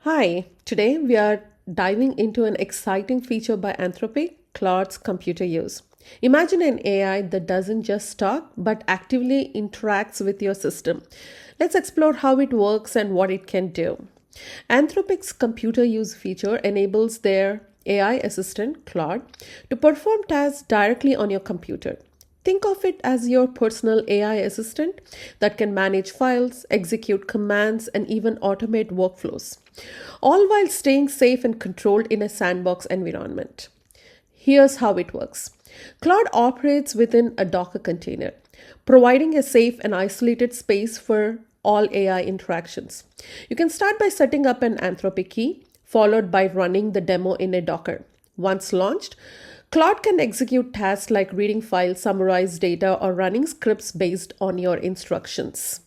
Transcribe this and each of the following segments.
Hi, today we are diving into an exciting feature by Anthropic, Claude's computer use. Imagine an AI that doesn't just talk but actively interacts with your system. Let's explore how it works and what it can do. Anthropic's computer use feature enables their AI assistant, Claude, to perform tasks directly on your computer. Think of it as your personal AI assistant that can manage files, execute commands, and even automate workflows, all while staying safe and controlled in a sandbox environment. Here's how it works. Cloud operates within a Docker container, providing a safe and isolated space for all AI interactions. You can start by setting up an Anthropic key, followed by running the demo in a Docker. Once launched, Claude can execute tasks like reading files, summarize data, or running scripts based on your instructions.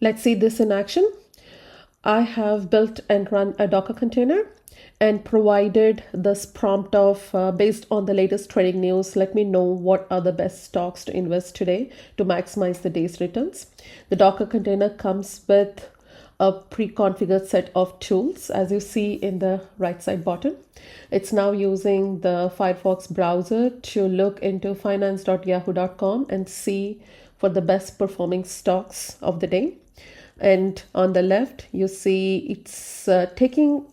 Let's see this in action. I have built and run a Docker container and provided this prompt of based on the latest trading news, let me know what are the best stocks to invest today to maximize the day's returns. The Docker container comes with a pre-configured set of tools, as you see in the right side bottom. It's now using the Firefox browser to look into finance.yahoo.com and see for the best performing stocks of the day. And on the left, you see it's taking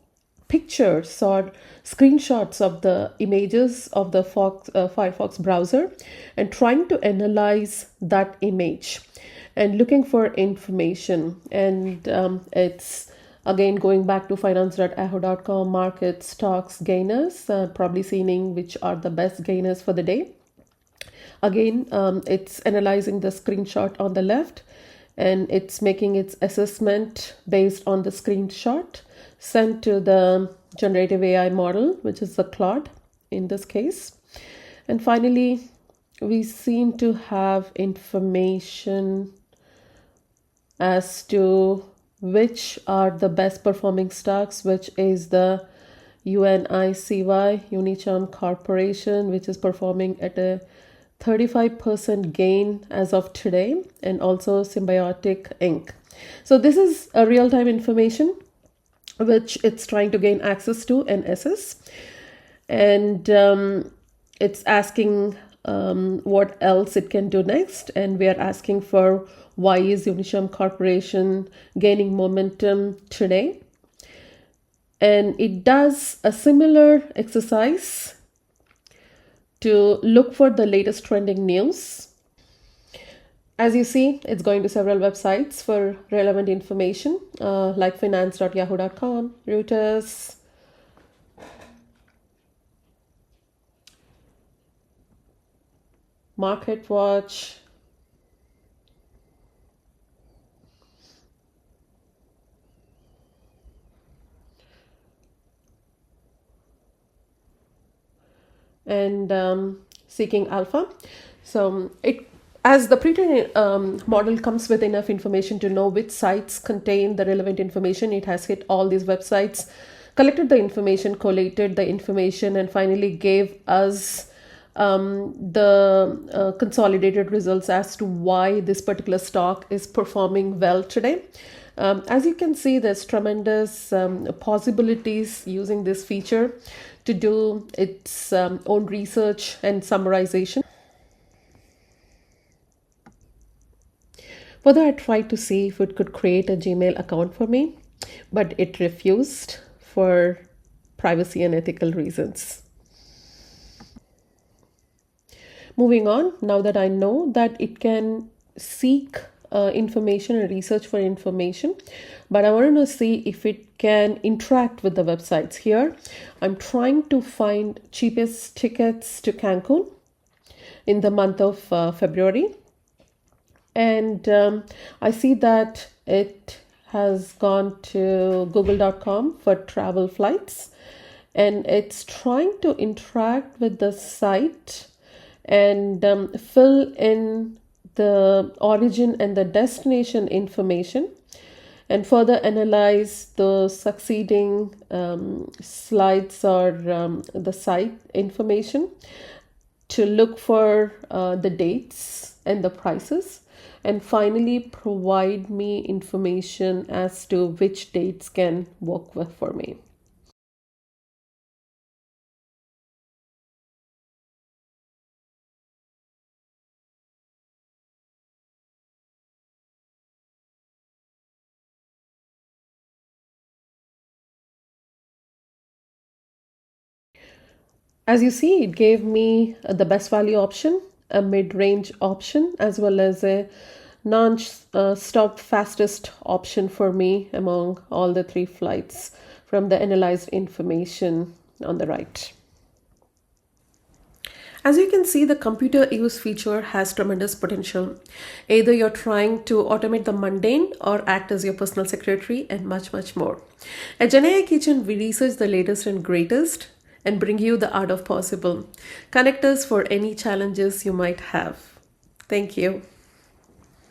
pictures or screenshots of the images of the Firefox browser and trying to analyze that image and looking for information. And it's again going back to finance.yahoo.com, market, stocks, gainers, probably seeing which are the best gainers for the day. Again, it's analyzing the screenshot on the left and it's making its assessment based on the screenshot sent to the generative AI model, which is the Claude in this case. And finally, we seem to have information as to which are the best performing stocks, which is the UNICY, Unicharm Corporation, which is performing at a 35% gain as of today, and also Symbiotic Inc. So this is a real-time information which it's trying to gain access to and assess. And it's asking what else it can do next. And we are asking for why is Unicharm Corporation gaining momentum today. And it does a similar exercise to look for the latest trending news. As you see, it's going to several websites for relevant information like finance.yahoo.com, Reuters, MarketWatch, and Seeking Alpha. So it as the pre-trained model comes with enough information to know which sites contain the relevant information, it has hit all these websites, collected the information, collated the information, and finally gave us the consolidated results as to why this particular stock is performing well today. As you can see, there's tremendous possibilities using this feature to do its own research and summarization. Further, I tried to see if it could create a Gmail account for me, but it refused for privacy and ethical reasons. Moving on, now that I know that it can seek information and research for information, but I want to see if it can interact with the websites. Here, I'm trying to find cheapest tickets to Cancun in the month of February. And I see that it has gone to google.com for travel flights, and it's trying to interact with the site and fill in the origin and the destination information and further analyze the succeeding slides or the site information to look for the dates and the prices. and finally provide me information as to which dates can work well for me. As you see, it gave me the best value option, a mid range option, as well as a non stop fastest option for me among all the three flights from the analyzed information on the right. As you can see, the computer use feature has tremendous potential. Either you're trying to automate the mundane or act as your personal secretary and much, much more. At Gen AI Kitchen, we research the latest and greatest and bring you the art of possible. Connect us for any challenges you might have. Thank you.